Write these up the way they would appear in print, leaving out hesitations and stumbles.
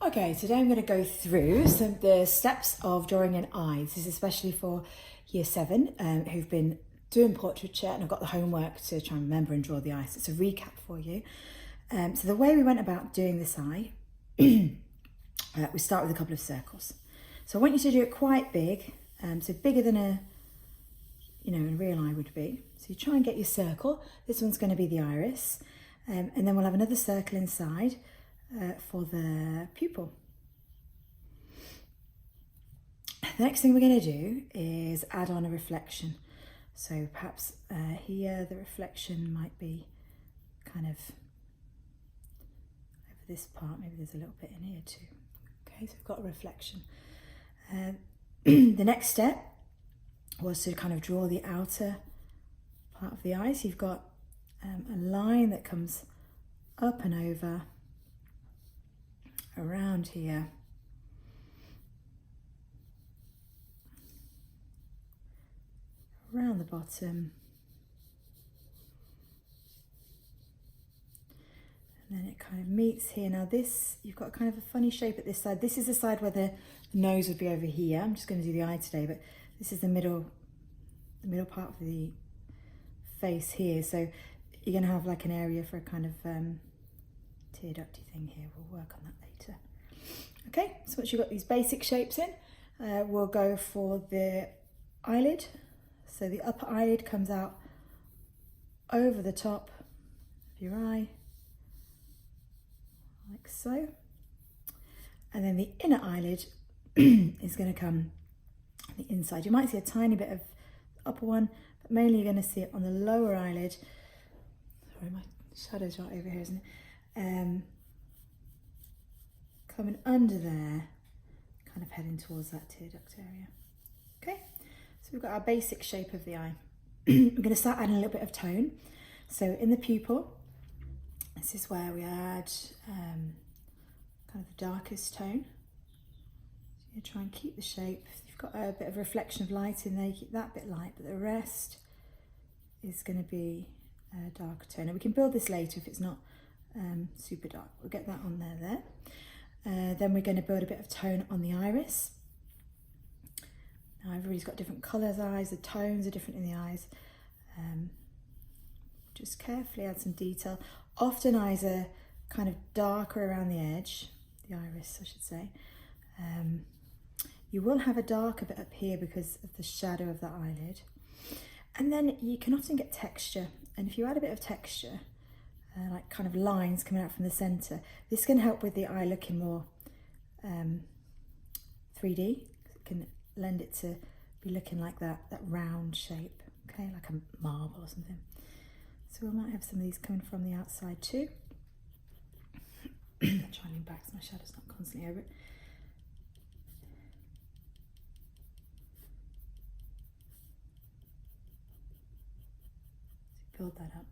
Okay, today I'm going to go through some of the steps of drawing an eye. This is especially for year 7 who've been doing portraiture, and I've got the homework to try and remember and draw the eye. So it's a recap for you. So the way we went about doing this eye, we start with a couple of circles. So I want you to do it quite big, so bigger than a real eye would be. So you try and get your circle. This one's going to be the iris, and then we'll have another circle inside for the pupil. The next thing we're going to do is add on a reflection. So perhaps here the reflection might be kind of over this part. Maybe there's a little bit in here too. Okay, so we've got a reflection. The next step was to kind of draw the outer part of the eye. So you've got a line that comes up and over around here, around the bottom, and then it kind of meets here. Now this, you've got kind of a funny shape at this side. This is the side where the nose would be over here. I'm just going to do the eye today, but this is the middle part of the face here. So you're going to have like an area for a kind of tear ducty thing here. We'll work on that later. Okay, so once you've got these basic shapes in, we'll go for the eyelid. So the upper eyelid comes out over the top of your eye, like so. And then the inner eyelid is going to come on the inside. You might see a tiny bit of the upper one, but mainly you're going to see it on the lower eyelid. Sorry, my shadow's right over here, isn't it? Coming under there, kind of heading towards that tear duct area. Okay, so we've got our basic shape of the eye. We're going to start adding a little bit of tone. So in the pupil, this is where we add kind of the darkest tone. So you try and keep the shape. You've got a bit of reflection of light in there, you keep that bit light, but the rest is going to be a darker tone. And we can build this later if it's not super dark. We'll get that on there. Then we're going to build a bit of tone on the iris. Now everybody's got different colours eyes, the tones are different in the eyes. Just carefully add some detail. Often eyes are kind of darker around the edge, the iris I should say. You will have a darker bit up here because of the shadow of the eyelid. And then you can often get texture, and if you add a bit of texture, like kind of lines coming out from the centre, this can help with the eye looking more 3D. It can lend it to be looking like that round shape, okay, like a marble or something. So we might have some of these coming from the outside too. Try and lean back so my shadow's not constantly over it. So build that up.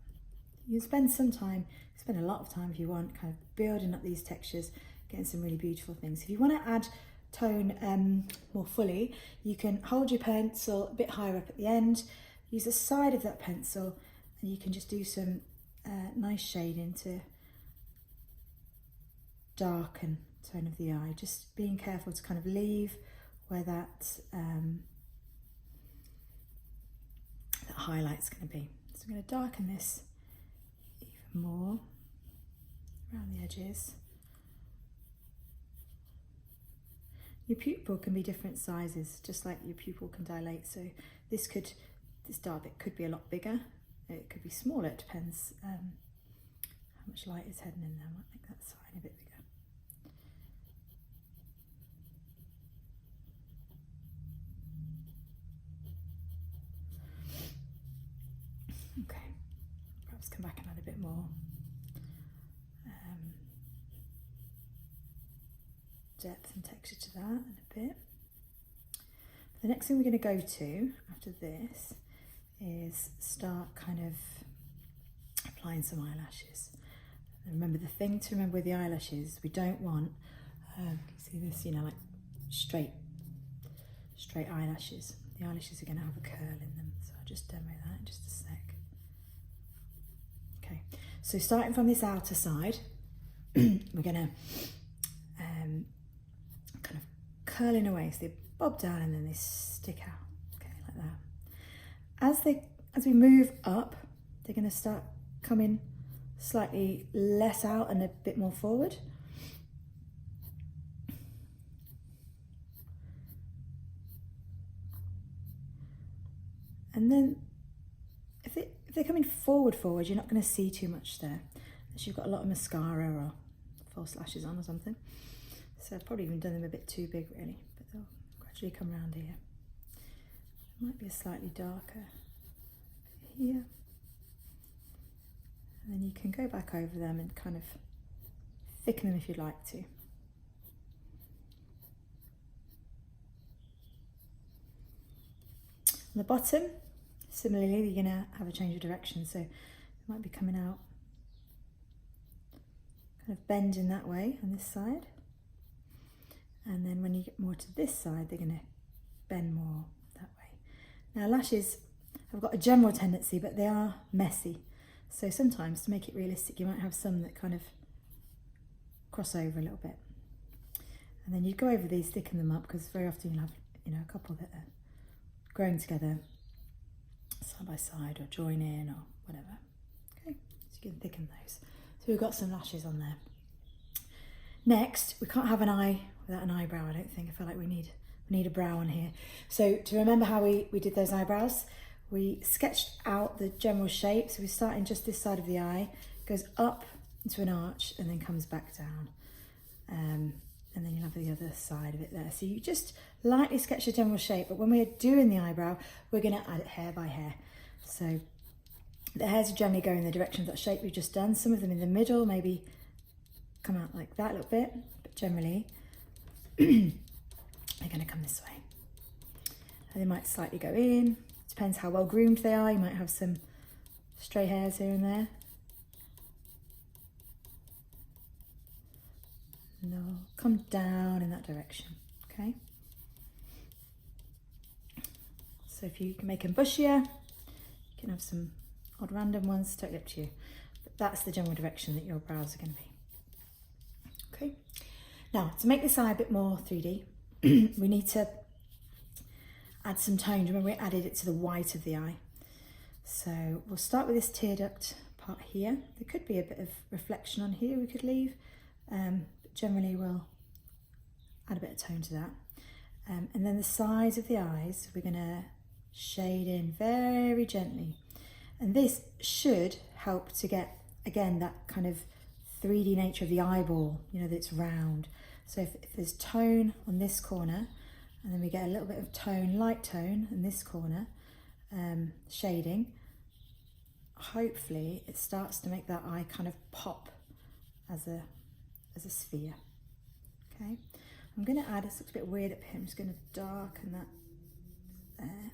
You can spend a lot of time if you want, kind of building up these textures, getting some really beautiful things. If you want to add tone more fully, you can hold your pencil a bit higher up at the end, use the side of that pencil, and you can just do some nice shading to darken tone of the eye. Just being careful to kind of leave where that highlight's going to be. So I'm going to darken this even more around the edges. Your pupil can be different sizes, just like your pupil can dilate. So this dark bit could be a lot bigger. It could be smaller. It depends how much light is heading in there. I might make that side a bit bigger. Okay, perhaps come back and add a bit more depth and texture to that in a bit. The next thing we're going to go to after this is start kind of applying some eyelashes. And remember, the thing to remember with the eyelashes, we don't want, see this, like straight eyelashes. The eyelashes are going to have a curl in them, so I'll just demo that in just a sec. Okay, so starting from this outer side, we're going to curling away, so they bob down and then they stick out, okay, like that. As we move up, they're going to start coming slightly less out and a bit more forward. And then if they're coming forward, you're not going to see too much there, unless you've got a lot of mascara or false lashes on or something. So I've probably even done them a bit too big really, but they'll gradually come around here. It might be a slightly darker here. And then you can go back over them and kind of thicken them if you'd like to. On the bottom, similarly, you're going to have a change of direction, so it might be coming out, kind of bending that way on this side. And then when you get more to this side, they're going to bend more that way. Now lashes have got a general tendency, but they are messy. So sometimes to make it realistic, you might have some that kind of cross over a little bit. And then you go over these, thicken them up, because very often you'll have, a couple that are growing together side by side or join in or whatever. Okay, so you can thicken those. So we've got some lashes on there. Next, we can't have an eye without an eyebrow, I don't think. I feel like we need a brow on here. So to remember how we did those eyebrows, we sketched out the general shape. So we start in just this side of the eye, goes up into an arch and then comes back down. And then you'll have the other side of it there. So you just lightly sketch the general shape, but when we're doing the eyebrow, we're going to add it hair by hair. So the hairs generally go in the direction of that shape we've just done. Some of them in the middle, maybe come out like that a little bit, but generally they're going to come this way. And they might slightly go in. Depends how well groomed they are. You might have some stray hairs here and there. And they'll come down in that direction, okay? So if you can make them bushier, you can have some odd random ones, totally up to you. But that's the general direction that your brows are going to be. Okay, now to make this eye a bit more 3D, we need to add some tone. Remember, we added it to the white of the eye. So we'll start with this tear duct part here. There could be a bit of reflection on here we could leave. But generally we'll add a bit of tone to that. And then the sides of the eyes, we're going to shade in very gently. And this should help to get, again, that kind of 3D nature of the eyeball, that it's round. So if there's tone on this corner, and then we get a little bit of tone, light tone in this corner, shading, hopefully it starts to make that eye kind of pop as a sphere. Okay, I'm going to add, this looks a bit weird up here, I'm just going to darken that there.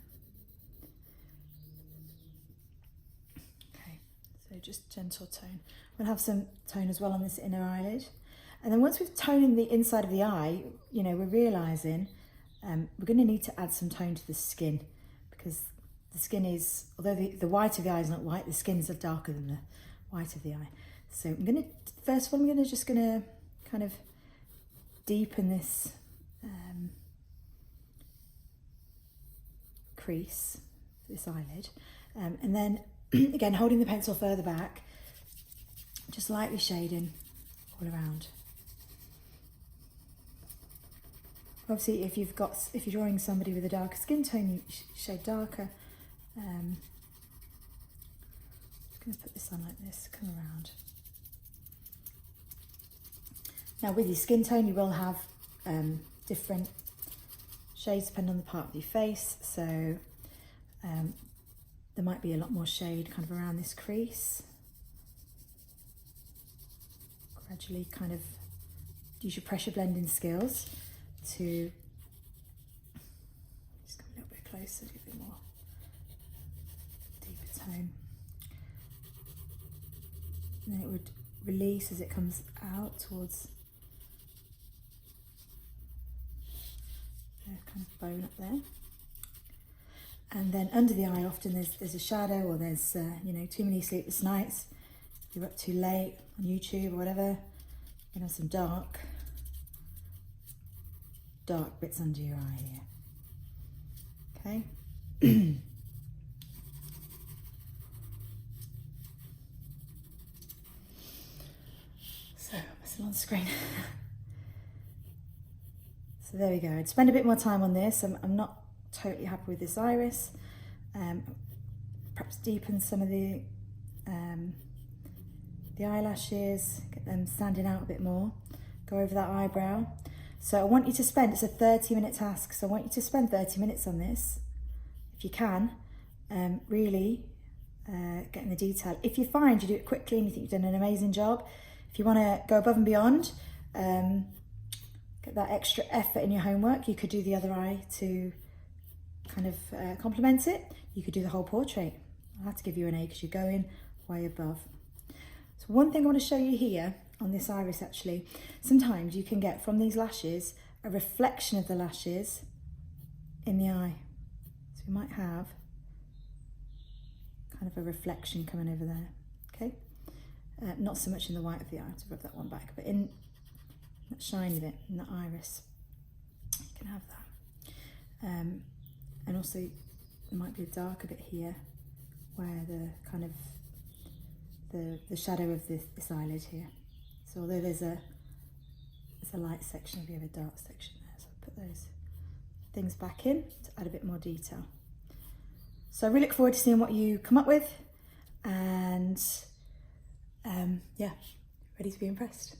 Okay, so just gentle tone. We'll have some tone as well on this inner eyelid. And then once we've toned the inside of the eye, we're realising we're going to need to add some tone to the skin, because the skin is, although the white of the eye is not white, the skins are darker than the white of the eye. So I'm going to, first of all, I'm just going to kind of deepen this crease, this eyelid, and then again holding the pencil further back, just lightly shading all around. Obviously, if you're drawing somebody with a darker skin tone, you shade darker. I'm just going to put this on like this, come around. Now with your skin tone, you will have different shades depending on the part of your face. So there might be a lot more shade kind of around this crease. Gradually kind of use your pressure blending skills to just come a little bit closer, give it more deeper tone. And then it would release as it comes out towards the kind of bone up there. And then under the eye, often there's a shadow, or there's too many sleepless nights. If you're up too late on YouTube or whatever, you can have some dark dark bits under your eye here. Okay. So, I'm still on the screen. So there we go. I'd spend a bit more time on this. I'm not totally happy with this iris. Perhaps deepen some of the eyelashes, get them standing out a bit more. Go over that eyebrow. So I want you to spend, it's a 30-minute task, so I want you to spend 30 minutes on this, if you can, really getting the detail. If you find you do it quickly and you think you've done an amazing job, if you want to go above and beyond, get that extra effort in your homework, you could do the other eye to kind of complement it. You could do the whole portrait. I'll have to give you an A because you're going way above. So one thing I want to show you here on this iris actually, sometimes you can get from these lashes a reflection of the lashes in the eye. So we might have kind of a reflection coming over there, okay? Not so much in the white of the eye, to rub that one back, but in that shiny bit, in the iris, you can have that. And also there might be a darker bit here where the kind of the shadow of this eyelid here. So although there's a light section, we have a dark section there. So I'll put those things back in to add a bit more detail. So I really look forward to seeing what you come up with, and yeah, ready to be impressed.